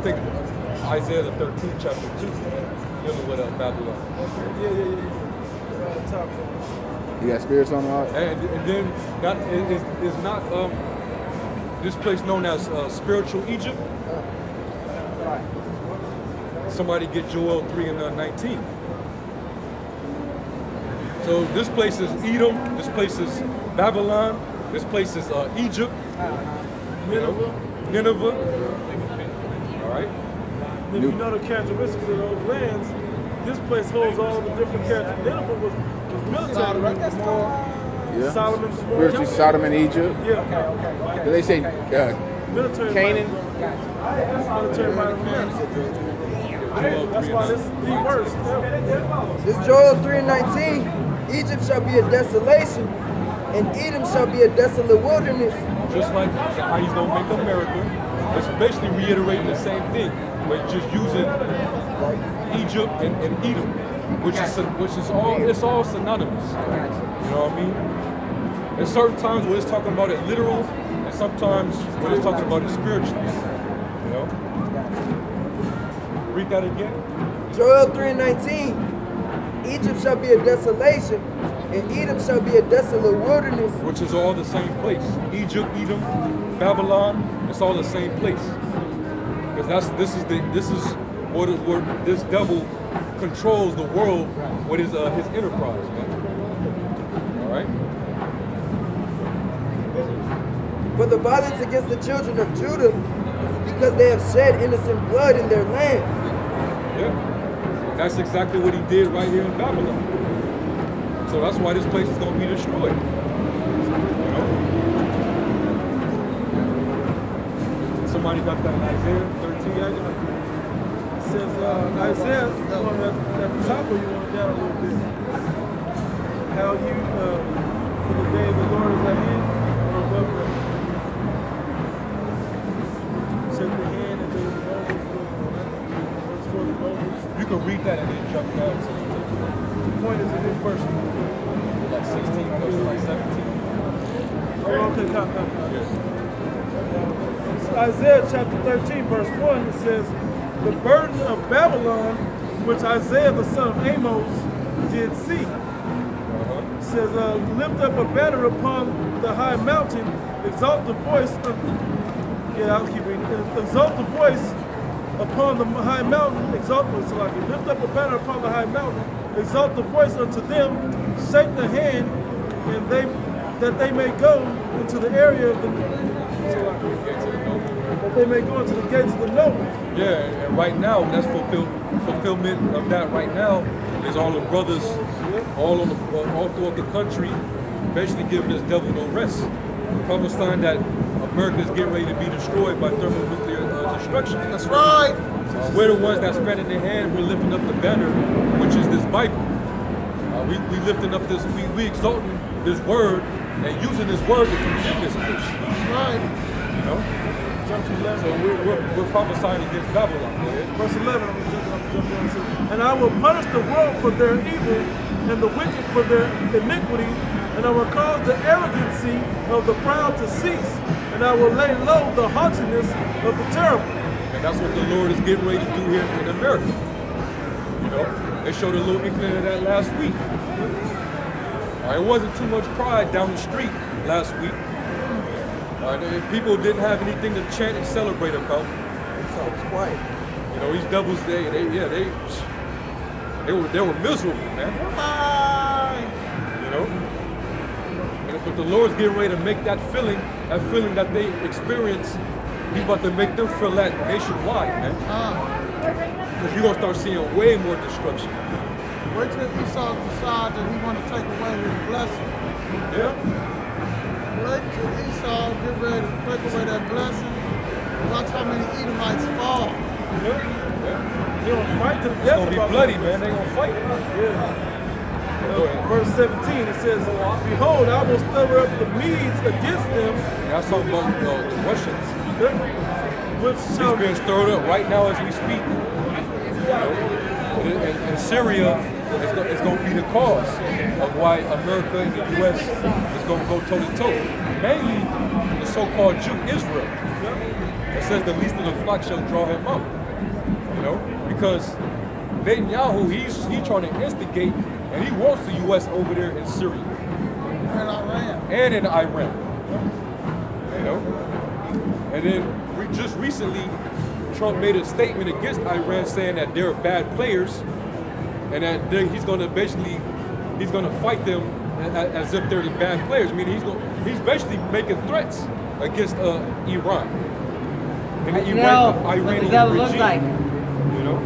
think Isaiah the 13th chapter 2, dealing with Babylon. You got spirits on the ark? And then is not this place known as spiritual Egypt? Somebody get Joel 3 and 19. So this place is Edom, this place is Babylon, this place is Egypt, Nineveh. All right. If you know the characteristics of those lands, this place holds all the different characteristics. Nineveh was military, right? That's more. Yeah. Solomon's Spiritually Sodom and Egypt. Yeah. Do they say military Canaan? Military might That's why this is the worst. This Joel 3 and 19, Egypt shall be a desolation, and Edom shall be a desolate wilderness. Just like how he's gonna make America, it's basically reiterating the same thing, but just using Egypt and Edom, which is all synonymous. You know what I mean? There's certain times where it's talking about it literal, and sometimes when it's talking about it spiritually. You know? Read that again. Joel 3 and 19, Egypt shall be a desolation, and Edom shall be a desolate wilderness. Which is all the same place. Egypt, Edom, Babylon, it's all the same place. Because this is what this devil controls the world with his enterprise, man. All right. For the violence against the children of Judah, because they have shed innocent blood in their land. Yeah. That's exactly what he did right here in Babylon. So that's why this place is going to be destroyed. You know? Somebody got that in Isaiah 13. It says Isaiah, at the top of you want down a little bit. How you, for the day of the Lord is at hand, or above them. Shake the hand and do the Moses. You can read that and then jump down to the point is in this verse. Like 16 verse like 17. Oh, okay, come. Yeah. Isaiah chapter 13, verse 1, it says, the burden of Babylon, which Isaiah the son of Amos did see. It says, lift up a banner upon the high mountain, exalt the voice of, I'll keep reading. Exalt the voice upon the high mountain, exalt the, lift up a banner upon the high mountain, exalt the voice unto them, shake the hand, and that they may go into the area of the that they may go into the gates of the nobles. Yeah, and right now, that's fulfillment of that right now is all the brothers all throughout the country basically giving this devil no rest. Prophesying that America is getting ready to be destroyed by thermonuclear destruction. That's right. We're the ones that spread in their hand, we're lifting up the banner, which is this Bible. We lifting up this, we exalting this word and using this word to condemn this place. That's right. You know? So we're prophesying against Babylon. Verse 11, I'm jumping on. And I will punish the world for their evil and the wicked for their iniquity, and I will cause the arrogancy of the proud to cease, and I will lay low the haughtiness of the terrible. And that's what the Lord is getting ready to do here in America. You know, they showed a little inkling of that last week. It wasn't too much pride down the street last week. People didn't have anything to chant and celebrate about. So it's quiet. You know, these devils, they were miserable, man. You know? But the Lord's getting ready to make that feeling that they experience, he's about to make them feel that nationwide, man. Because you're going to start seeing way more destruction. Wait till Esau decides that he want to take away his blessing. Yeah. Wait till Esau get ready to take away that blessing. Watch how many Edomites fall. They're going to fight to the death. It's going to be bloody, man. They're going to fight. Verse 17, it says, behold, I will stir up the Medes against them. That's talking about the Russians. It's being stirred up right now as we speak. And Syria is going to be the cause of why America and the U.S. is going to go toe-to-toe. Mainly, the so-called Jew, Israel. It says the least of the flock shall draw him up. You know, because Netanyahu, he's trying to instigate, and he wants the U.S. over there in Syria And Iran. and in Iran. You know, and then just recently, Trump made a statement against Iran saying that they're bad players, and that he's going to fight them as if they're the bad players. Meaning he's basically making threats against Iran and the Iranian regime. You know.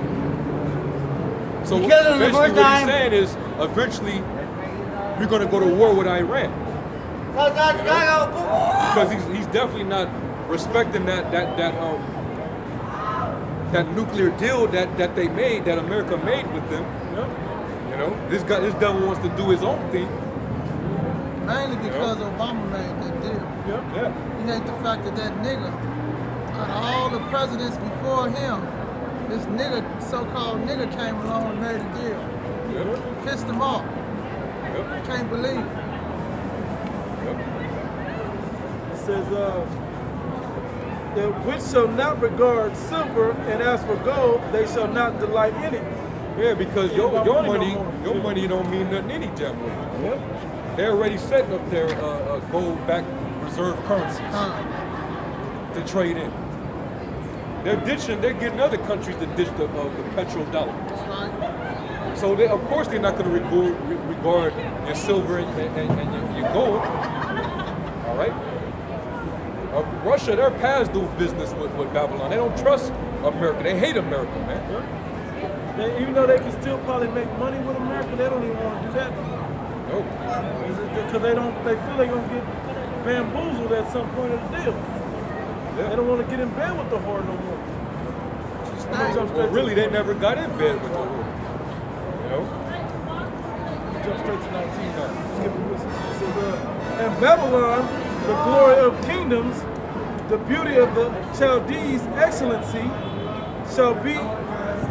So basically what he's saying is, eventually, we're going to go to war with Iran. Because he's definitely not respecting that nuclear deal that they made, that America made with them. You know, this devil wants to do his own thing. Mainly because Obama made that deal. Yeah. He hate the fact that nigga, out of all the presidents before him, this nigga, so-called nigga, came along and made a deal. Pissed him off. Can't believe it. It says, that which shall not regard silver, and as for gold, they shall not delight in it. Yeah, because your money don't mean nothing any damn way. They're already setting up their gold-backed reserve currencies to trade in. They're getting other countries to ditch the petrodollar. That's right. So of course they're not going to regard your silver and your gold. All right. Russia, they're past doing business with Babylon. They don't trust America. They hate America, man. Even though they can still probably make money with America, they don't even want to do that. No. Because they feel they're going to get bamboozled at some point of the deal. Yeah. They don't want to get in bed with the whore no more. Well, really, they never got in bed with the whore. You know? Jump straight to 19 now. Skip it. It says, and Babylon, the glory of kingdoms, the beauty of the Chaldees' excellency, shall be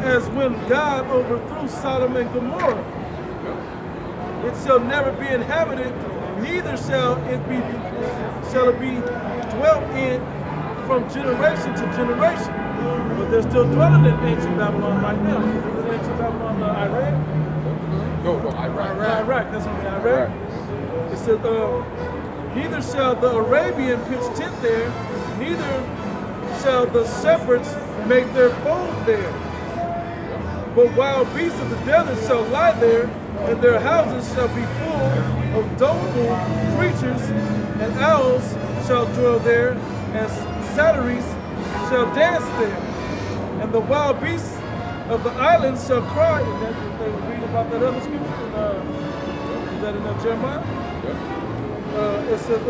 as when God overthrew Sodom and Gomorrah. It shall never be inhabited, neither shall it be dwelt in from generation to generation. But they're still dwelling in ancient Babylon right now. Is ancient Babylon Iran? No, Iraq. Iraq, that's what I mean, Iraq. It says, neither shall the Arabian pitch tent there, neither shall the shepherds make their fold there. But wild beasts of the desert shall lie there, and their houses shall be full of doleful creatures, and owls shall dwell there, and satires shall dance there. And the wild beasts of the islands shall cry. And then they read about that other scripture. Is that in Jeremiah? It says,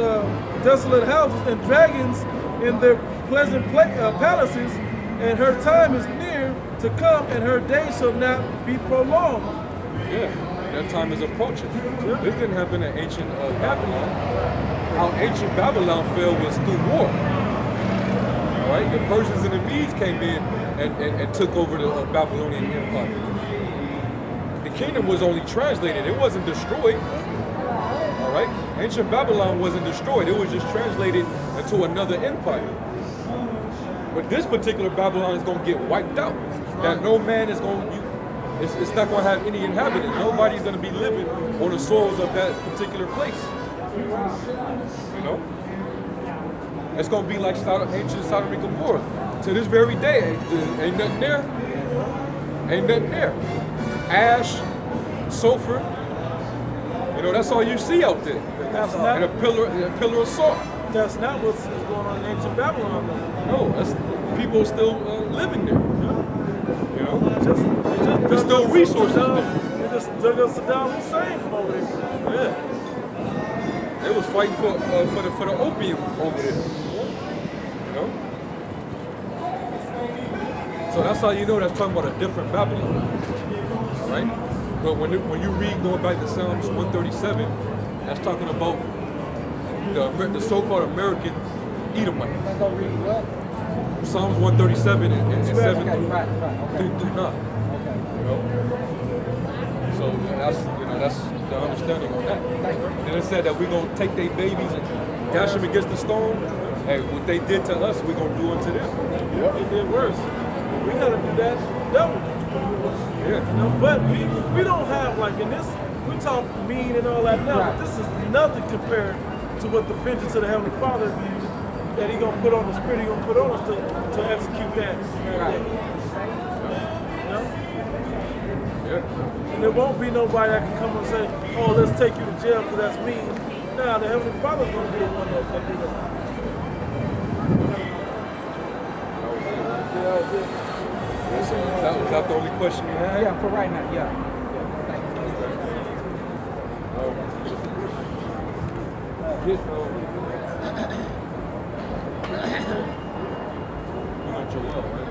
desolate houses and dragons in their pleasant palaces, and her time is near to come, and her days shall not be prolonged. Yeah, that time is approaching. This didn't happen in ancient Babylon. How ancient Babylon fell was through war. All right, the Persians and the Medes came in and took over the Babylonian Empire. The kingdom was only translated; it wasn't destroyed. All right, ancient Babylon wasn't destroyed; it was just translated into another empire. But this particular Babylon is going to get wiped out. That no man is going to. It's not going to have any inhabitants. Nobody's going to be living on the soils of that particular place. You know? It's going to be like ancient Sodom and Gomorrah. To this very day, ain't nothing there. Ain't nothing there. Ash, sulfur. You know, that's all you see out there. And a pillar of salt. That's not what's going on in ancient Babylon, though. No, that's people still living there. You know? There's still resources there. They just dug up Saddam Hussein from over there. Yeah. They was fighting for the opium over there. You know? So that's how you know that's talking about a different Babylon. All right? But when you read going back to Psalms 137, that's talking about the so-called American Edomite. Psalms 137 and 7 through 9. You know? So that's the understanding on that. Then it said that we're gonna take their babies and dash them against the stone, Hey, what they did to us, we're gonna do unto them. They did worse. We gotta do that double. Yeah. You know, but we don't have like in this. We talk mean and all that now, but this is nothing compared to what the vengeance of the Heavenly Father views that He gonna put on the Spirit. He gonna put on us to execute that. Right. You know? Yeah. And there won't be nobody that can come and say, "Oh, let's take you to jail because that's mean." Nah, the Heavenly Father's gonna be the one that do that. Was that the only question you had? Yeah, for right now, yeah. You want Joel, right?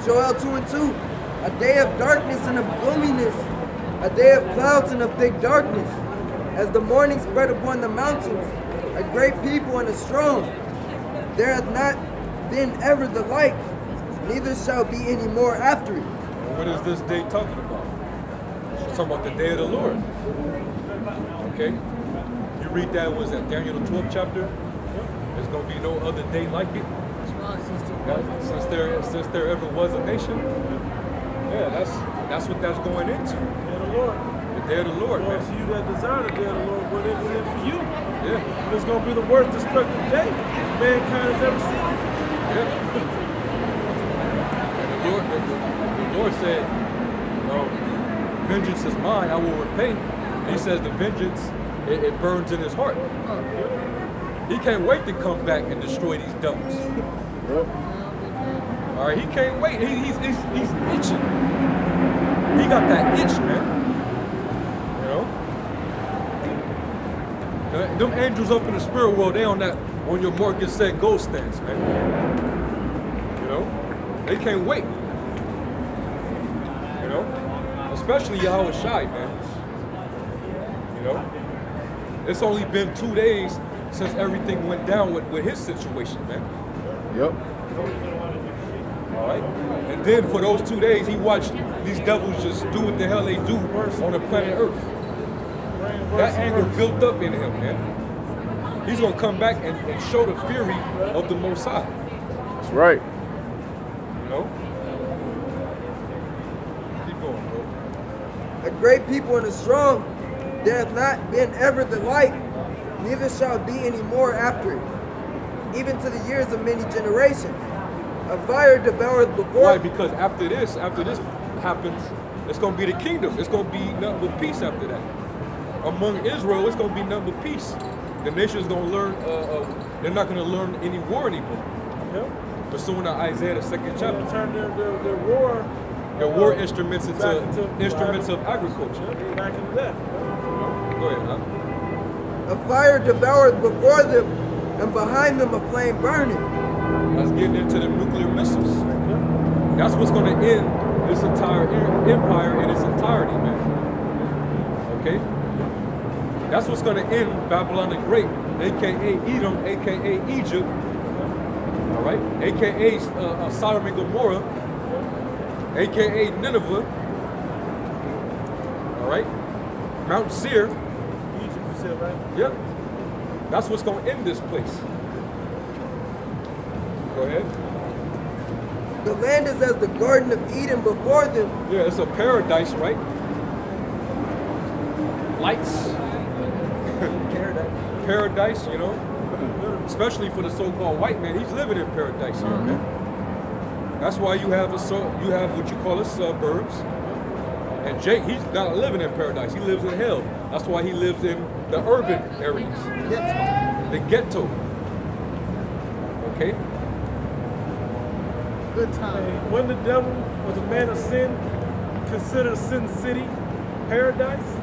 Joel 2:2. A day of darkness and of gloominess, a day of clouds and of thick darkness. As the morning spread upon the mountains, a great people and a strong. There hath not been ever the like, neither shall be any more after it. What is this day talking about? It's talking about the day of the Lord. Okay? You read that, was that Daniel the 12th chapter? There's going to be no other day like it. Since there ever was a nation. Yeah, that's what that's going into. Day of the Lord. The day of the Lord, Well, man. to you that desire the day of the Lord, what is it for you? Yeah. It's gonna be the worst destructive day mankind has ever seen. Yeah. And the Lord said, vengeance is mine, I will repay. And he says the vengeance, it burns in his heart. He can't wait to come back and destroy these devils. All right, he can't wait. He's itching. He got that itch, man. You know? Them angels up in the spirit world, they on your mark get set go stance, man. You know? They can't wait. You know? Especially Yahweh Shai, man. You know? It's only been 2 days since everything went down with his situation, man. Yep. All right? And then for those 2 days, he watched these devils just do what the hell they do on the planet Earth. That anger built up in him, man. He's going to come back and show the fury of the Most High. That's right. You know? Keep going, bro. A great people and a strong, there hath not been ever the like, neither shall be any more after it, even to the years of many generations. A fire devoureth before. Why? Because after this happens, it's going to be the kingdom. It's going to be nothing but peace after that. Among Israel, it's going to be nothing but peace. The nation's going to learn, they're not going to learn any war anymore. Yep. Pursuant to Isaiah, the 2nd Trying to chapter. turn their war. Their war instruments into back into instruments of agriculture. Yep, back into that. Go ahead, huh? A fire devoureth before them, and behind them a flame burning. That's getting into the nuclear missiles. That's what's going to end this entire empire in its entirety, man. Okay? That's what's going to end Babylon the Great, a.k.a. Edom, a.k.a. Egypt, all right? A.k.a. Sodom and Gomorrah, a.k.a. Nineveh, all right? Mount Seir. Egypt, you said, right? Yep. That's what's going to end this place. Go ahead. The land is as the Garden of Eden before them. Yeah, it's a paradise, right? Lights. Paradise, you know? Especially for the so-called white man. He's living in paradise here, man. That's why you have what you call suburbs. And Jake, he's not living in paradise. He lives in hell. That's why he lives in the urban areas. The ghetto. Okay? Good time. When the devil was a man of sin, considered Sin City paradise,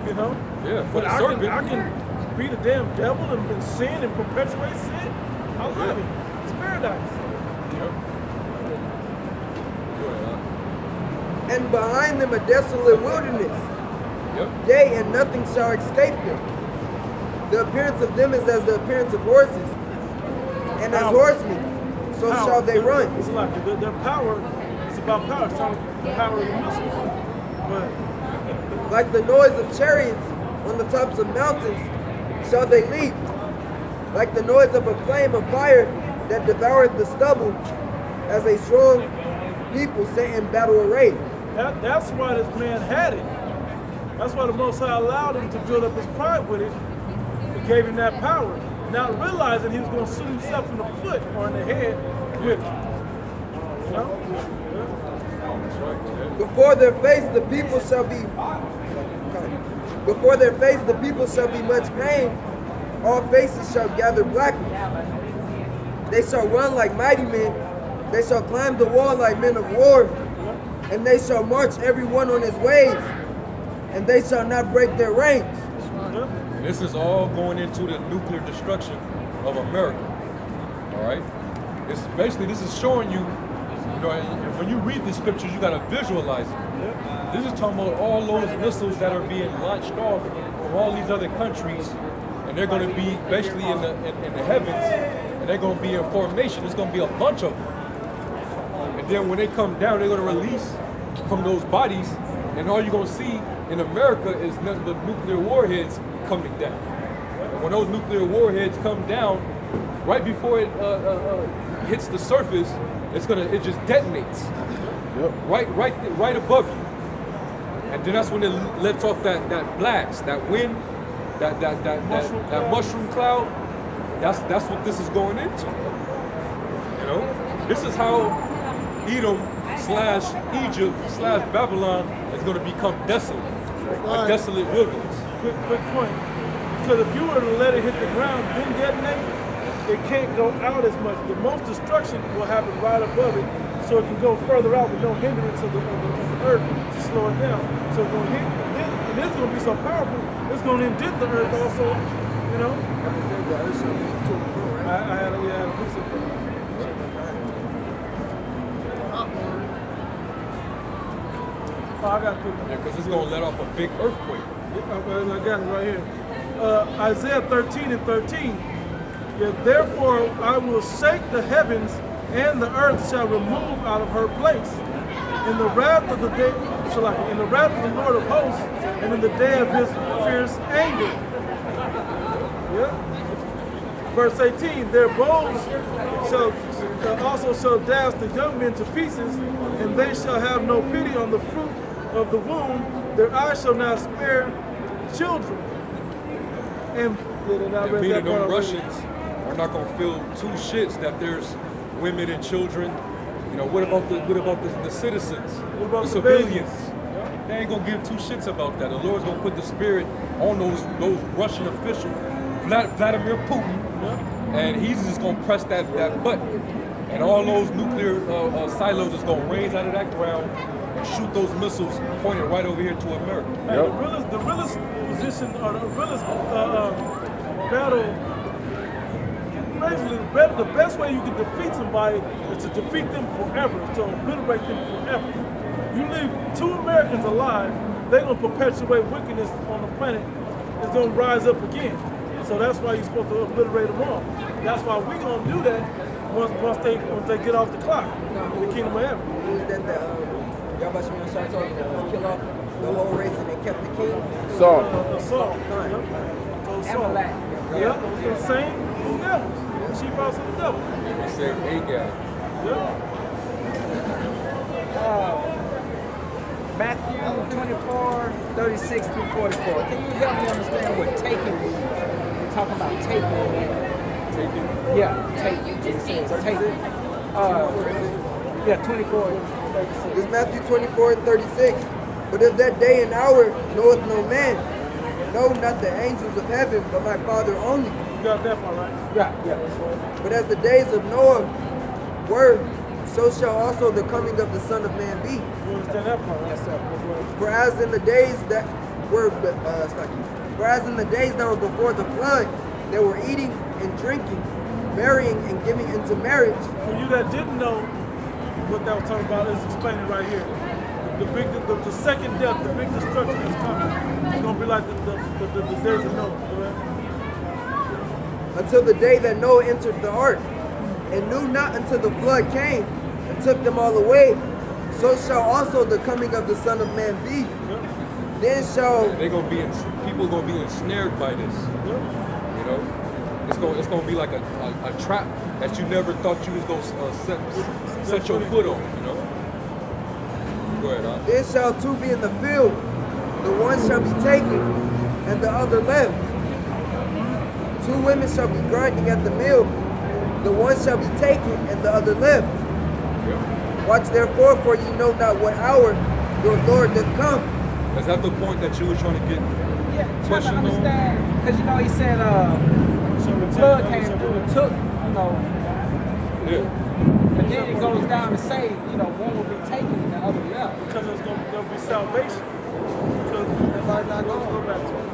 you know? Yeah, for But the I serpent. can be the damn devil and sin and perpetuate sin. I love it. It's paradise. Yep. Go ahead, huh? And behind them a desolate wilderness. Yep. Yea, and nothing shall escape them. The appearance of them is as the appearance of horses, and as horsemen, so shall they run. It's like their power, it's about power. It's not the power of the missiles. But Like the noise of chariots on the tops of mountains shall they leap. Like the noise of a flame of fire that devoureth the stubble, as a strong people set in battle array. that's why this man had it. That's why the Most High allowed him to build up his pride with it. It gave him that power. Not realizing he was going to shoot himself in the foot or in the head with it. You know? Before their face the people shall be much pain, all faces shall gather blackness. They shall run like mighty men, they shall climb the wall like men of war, and they shall march every one on his ways, and they shall not break their ranks. And this is all going into the nuclear destruction of America. All right? It's basically, this is showing you, when you read the scriptures, you got to visualize it. This is talking about all those missiles that are being launched off from all these other countries, and they're going to be basically in the heavens, and they're going to be in formation. There's going to be a bunch of them. And then when they come down, they're going to release from those bodies, and all you're going to see in America is the nuclear warheads coming down. And when those nuclear warheads come down, right before it hits the surface, it just detonates. Yep. Right above you. And then that's when it lets off that blast, that wind, that mushroom cloud. That's what this is going into. This is how Edom / Egypt / Babylon is going to become desolate, a desolate wilderness. Quick point. Because if you were to let it hit the ground, then detonate, it can't go out as much. The most destruction will happen right above it, so it can go further out with no hindrance of the earth to slow it down. So it's going to hit, and it's going to be so powerful, it's going to indent the earth also, I had a piece of it. Oh, I got it. Yeah, because it's going to let off a big earthquake. I got it right here. Isaiah 13:13. Yeah, therefore I will shake the heavens, and the earth shall remove out of her place. In the wrath of the day, in the wrath of the Lord of hosts, and in the day of his fierce anger. Yeah. Verse 18. Their bows shall dash the young men to pieces, and they shall have no pity on the fruit of the womb. Their eyes shall not spare children. And meaning them Russians are not going to feel two shits that there's women and children. What about the citizens, about the the civilians? babies? They ain't going to give two shits about that. The Lord's going to put the spirit on those Russian officials, Vladimir Putin, and he's just going to press that button. And all those nuclear silos is going to raise out of that ground and shoot those missiles pointed right over here to America. Hey, the realest position, or the realest battle, basically, the best way you can defeat somebody is to defeat them forever, to obliterate them forever. You leave 2 Americans alive, they're going to perpetuate wickedness on the planet. It's going to rise up again. So that's why you're supposed to obliterate them all. That's why we're going to do that once they get off the clock in the kingdom of heaven. Is that y'all about to be on Shark Talk, kill off the whole race and they kept the king? Saul. Amalek. Yeah, the same devils. Chief house of the devil. They say Agag. Yeah. Matthew 24:36-44. Can you help me understand what taking means? We're talking about taking. Taking? Yeah, take. It says take. Yeah, 24:36. It's Matthew 24:36. But of that day and hour knoweth no man, no, not the angels of heaven, but my Father only. You got that part right. Yeah. But as the days of Noah were, so shall also the coming of the Son of Man be. You understand that part right? Yes, sir. For as in the days that were before the flood, they were eating and drinking, marrying and giving into marriage. For you that didn't know what that was talking about, is explaining right here. The second death, the big destruction is coming. It's going to be like the days of Noah. Until the day that Noah entered the ark, and knew not until the flood came and took them all away, so shall also the coming of the Son of Man be. Then shall People gonna be ensnared by this. You know, it's gonna be like a trap that you never thought you was gonna set your foot on. You know. Go ahead, huh? Then shall two be in the field, the one shall be taken, and the other left. Two women shall be grinding at the mill, the one shall be taken, and the other left. Watch therefore, for ye know not what hour your Lord doth come. Is that the point that you were trying to get? Yeah, trying to Question on? understand. Because, you know, he said the flood came through and took, you know, Yeah. but then it goes down to say, you know, one will be taken and the other left. Because there'll be salvation. Because Everybody not let's going. go back to it.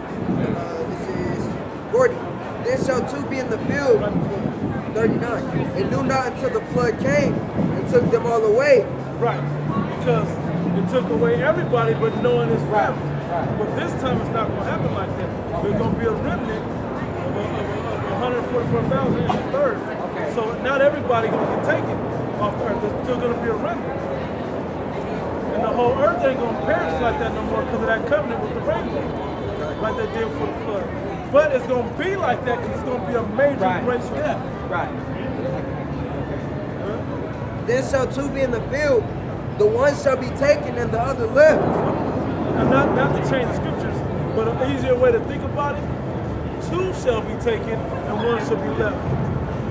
This is 40. Then shall two be in the field, 39, and knew not until the flood came and took them all away. Right. Because it took away everybody but Noah and his family. Right. But this time it's not going to happen like that. There's going to be a remnant of 144,000 in the third. Okay. So not everybody going to get taken off the earth. There's still going to be a remnant. And the whole earth ain't going to perish like that no more because of that covenant with the rainbow. Like they did for the flood. But it's going to be like that because it's going to be a major great step. Right. Then shall two be in the field, the one shall be taken and the other left. And not to change the scriptures, but an easier way to think about it, two shall be taken and one shall be left.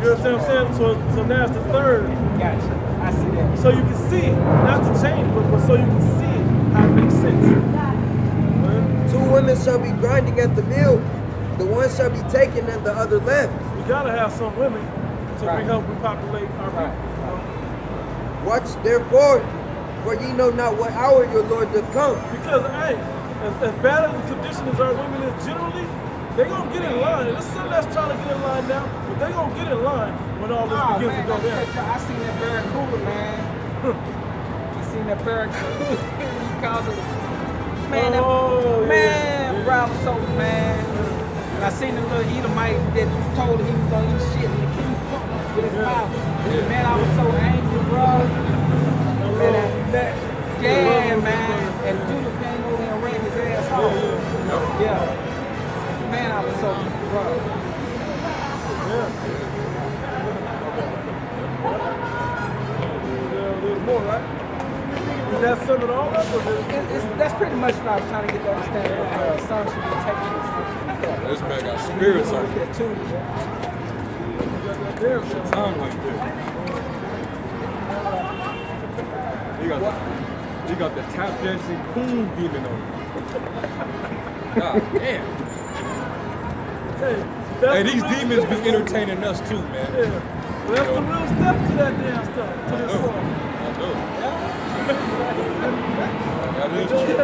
You understand what I'm saying? So now it's the third. Gotcha. I see that. So you can see it, not to change, but so you can see it, how it makes sense. Two women shall be grinding at the mill, the one shall be taken and the other left. We gotta have some women to help repopulate our people. Watch therefore, for ye know not what hour your Lord doth come. Because, hey, as bad as the condition as our women is generally, they gonna get in line. And there's some that's trying to get in line now, but they gonna get in line when all this begins to go down. I seen that barracuda, man. I seen that barracuda. He called it, man, bro, I was so mad. And I seen the little Edomite that told him he was gonna eat shit in the king's with his mouth. Man, I was so angry, bro. Yeah, man. And Judah came over and ran his ass off. Yeah. Man, I was so, bro. There's more, right? Did that sum it all up? Or That's pretty much what I was trying to get to understand. Son should be taken. This man got spirits on him. Too. Tongue like this. He got the tap dancing coon demon on him. God damn. Hey, these demons be entertaining us too, man. Yeah. Well, that's the real step to that damn stuff, to this song. I know. That is true.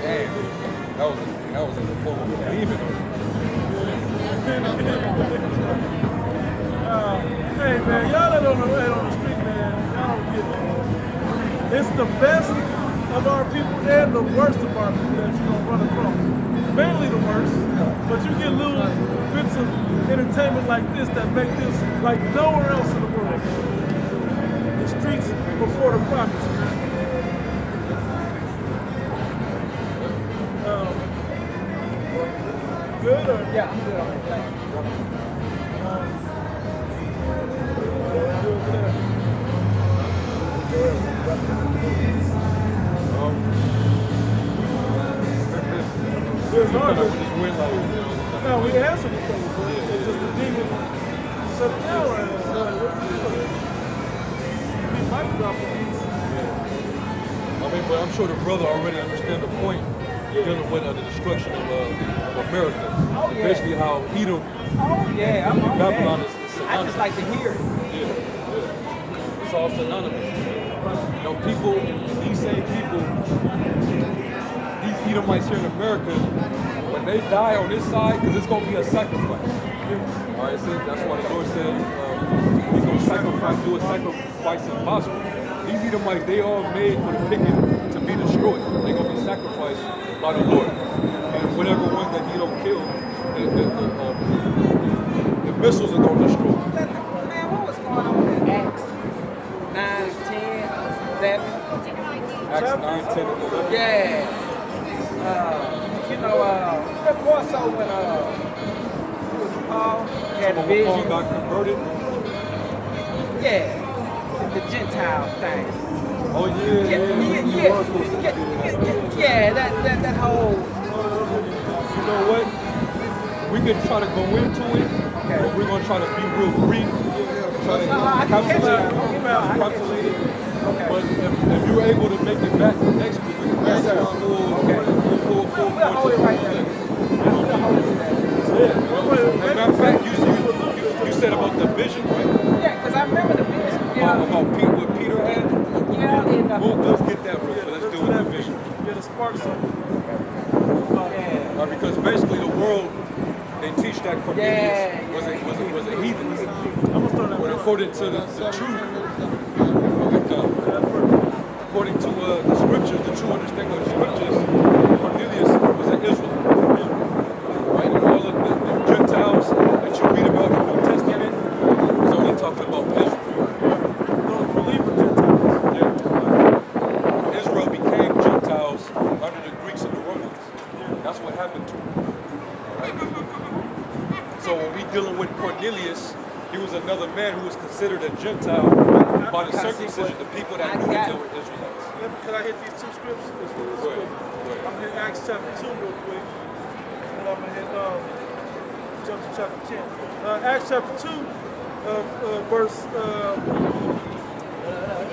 Damn. That was in the form of a demon. Hey man, y'all that on the street, man, y'all don't get it. It's the best of our people and the worst of our people that you're gonna run across. Mainly the worst, but you get little bits of entertainment like this that make this like nowhere else in the world. The streets before the prophets, man. Good or? Yeah, I'm good. There's no no, we had some before, but it's just the demon shut it down right now. We might drop it. I mean, but I'm sure the brother already understands the point dealing with the destruction of America. Basically how Edom I'm on Babylon that. is I synonymous. just like to hear it. Yeah. It's all synonymous. You know, people, these same people, these Edomites here in America, when they die on this side, because it's going to be a sacrifice. All right, so that's why the Lord said he's going to sacrifice, do a sacrifice impossible. These Edomites, they are made for the picking to be destroyed. They're going to be sacrificed by the Lord. And whatever one that he don't kill, the missiles are going to destroy. Man, what was going on in Acts 9, 10, 11? Acts 9, 10, and 11. Yeah. More so when Paul had a When Paul vision. got converted. Yeah. The Gentile thing. Oh yeah. Yeah, that whole. You know what? We can try to go into it, but we're gonna try to be real brief. Try to encapsulate it. But if you're able to make it back next week, we can get you a full Hold it right there. As a matter of fact, you said about the vision, right? Yeah, because I remember the vision. About what Peter had. Yeah, and Let's get that real. Let's deal with the vision. Get a spark something. Because basically the world, they teach that Cornelius was a heathen. But according to the truth, according to the scriptures, the true understanding of the scriptures, Cornelius was an Israelite. Right? And all of the Gentiles that you read about in the New Testament is only talking about Israel. Those believer Gentiles. Yeah. Israel became Gentiles under the Greeks and the Romans. That's what happened to them. Right? So when we dealing with Cornelius, he was another man who was considered a Gentile by the circumcision, the people that knew that they were Israelites. Can I hit these two scriptures? Go ahead. I'm going to hit Acts chapter 2 real quick. And I'm going to hit, jump to chapter 10. Acts chapter 2, verse,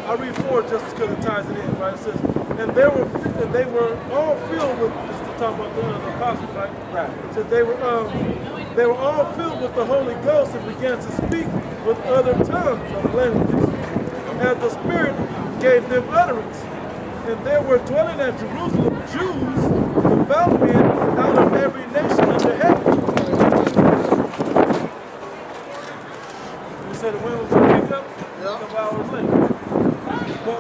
I'll read 4 just because it ties it in, right? It says, and they were all filled with, this is talking about the apostles, right? Right. It said they were all filled with the Holy Ghost and began to speak with other tongues of languages, as the Spirit gave them utterance. And there were dwelling at Jerusalem Jews, devout men out of every nation under heaven. You said the wind was going to pick up? A couple hours later. But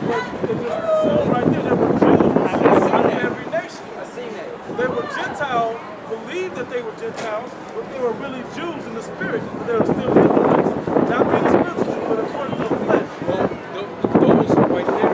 it just shows right there were Jews out of every nation. I seen that. They were Gentiles, believed that they were Gentiles, but they were really Jews in the spirit. But they were still Israelites. Not being a spiritual Jew, but according to the flesh. Well, those right there,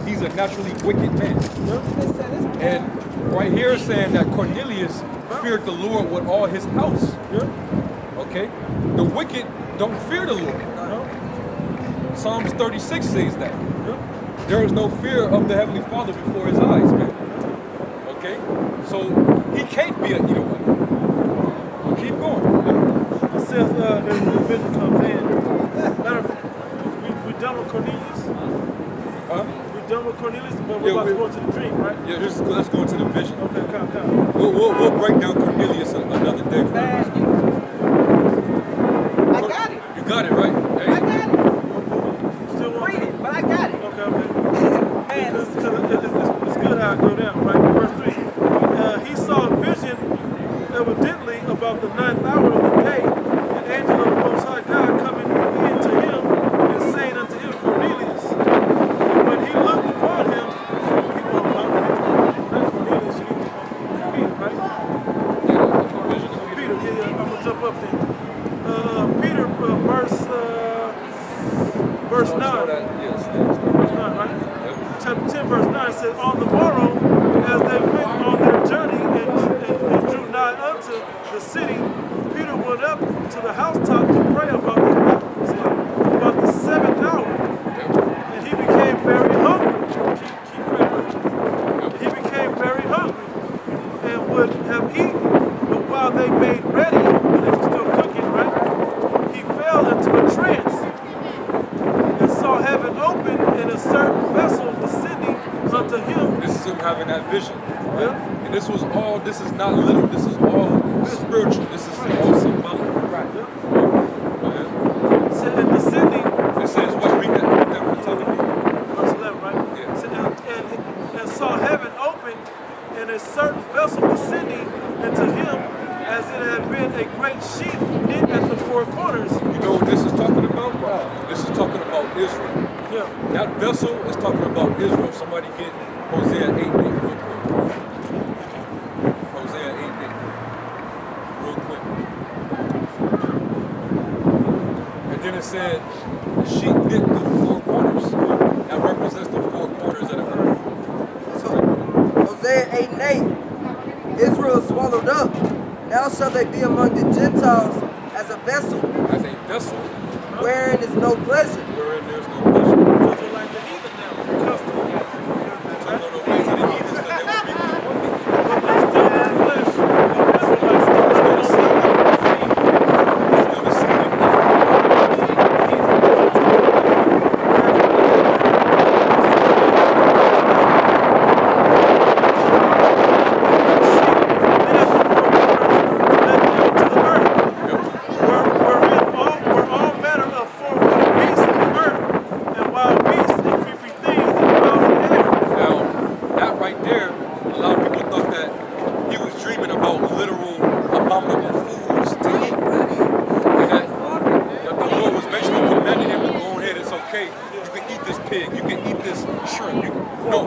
he's a naturally wicked man. And right here is saying that Cornelius feared the Lord with all his house. Okay? The wicked don't fear the Lord. No? Psalms 36 says that. Yep. There is no fear of the Heavenly Father before his eyes, man. Okay? So he can't be an Edomite. Well, keep going. It says his vision comes in. Matter of fact, we done with Cornelius. Huh? We're done with Cornelius, but we're about to go into the dream, right? Yeah, let's go into the vision. Okay, come. We'll break down Cornelius another day. Man, I got it. You got it, right? Hey. I got it. Still want Read it, but I got it. Okay. Man, It's good how it go down, right? Verse 3. He saw a vision, evidently about the 9th hour of the day, an angel of the Most High God coming into him and saying unto him, Cornelius. And when he looked upon him, he was not Cornelius, you need to Peter, right? Peter, I'm gonna jump up there. Peter, verse 9. Verse 9, right? Chapter 10, verse 9 says, on the morrow, as they went on their journey and drew nigh unto the city, Peter went up to the housetop to pray about the 7th hour. And he became very hungry. He became very hungry and would have eaten. But while they made ready, they were still cooking, right? He fell into a trance and saw heaven open and a certain vessel descending unto him. This is him having that vision. Right? Yeah. And this is not literal, this is all spiritual. This is all symbolic. Right. Yeah. And descending, It says what? Read that we're telling you. verse 11, right? Yeah. So, and saw heaven open and a certain vessel descending into him as it had been a great sheet knit at the four corners. You know what this is talking about? This is talking about Israel. Yeah. That vessel is talking about Israel. Somebody get Hosea 8:8 real quick. Hosea 8:8. Real quick. And then it said, the sheep knit through the four corners. That represents the four corners of the earth. So, Hosea 8:8. Israel is swallowed up. Now shall they be among the Gentiles as a vessel, As a vessel wherein is no pleasure. wherein there's no pleasure. Because they're like the heathen now. Custom. Turn on the way to the heathens because they will be But there's still the flesh. The Israelites still the seed. still the seed of Israel. Now, that right there, a lot of people thought that he was dreaming about literal abominable foods to eat. And that the Lord was basically commanding him to go ahead, it's okay. You can eat this pig, you can eat this shrimp. No,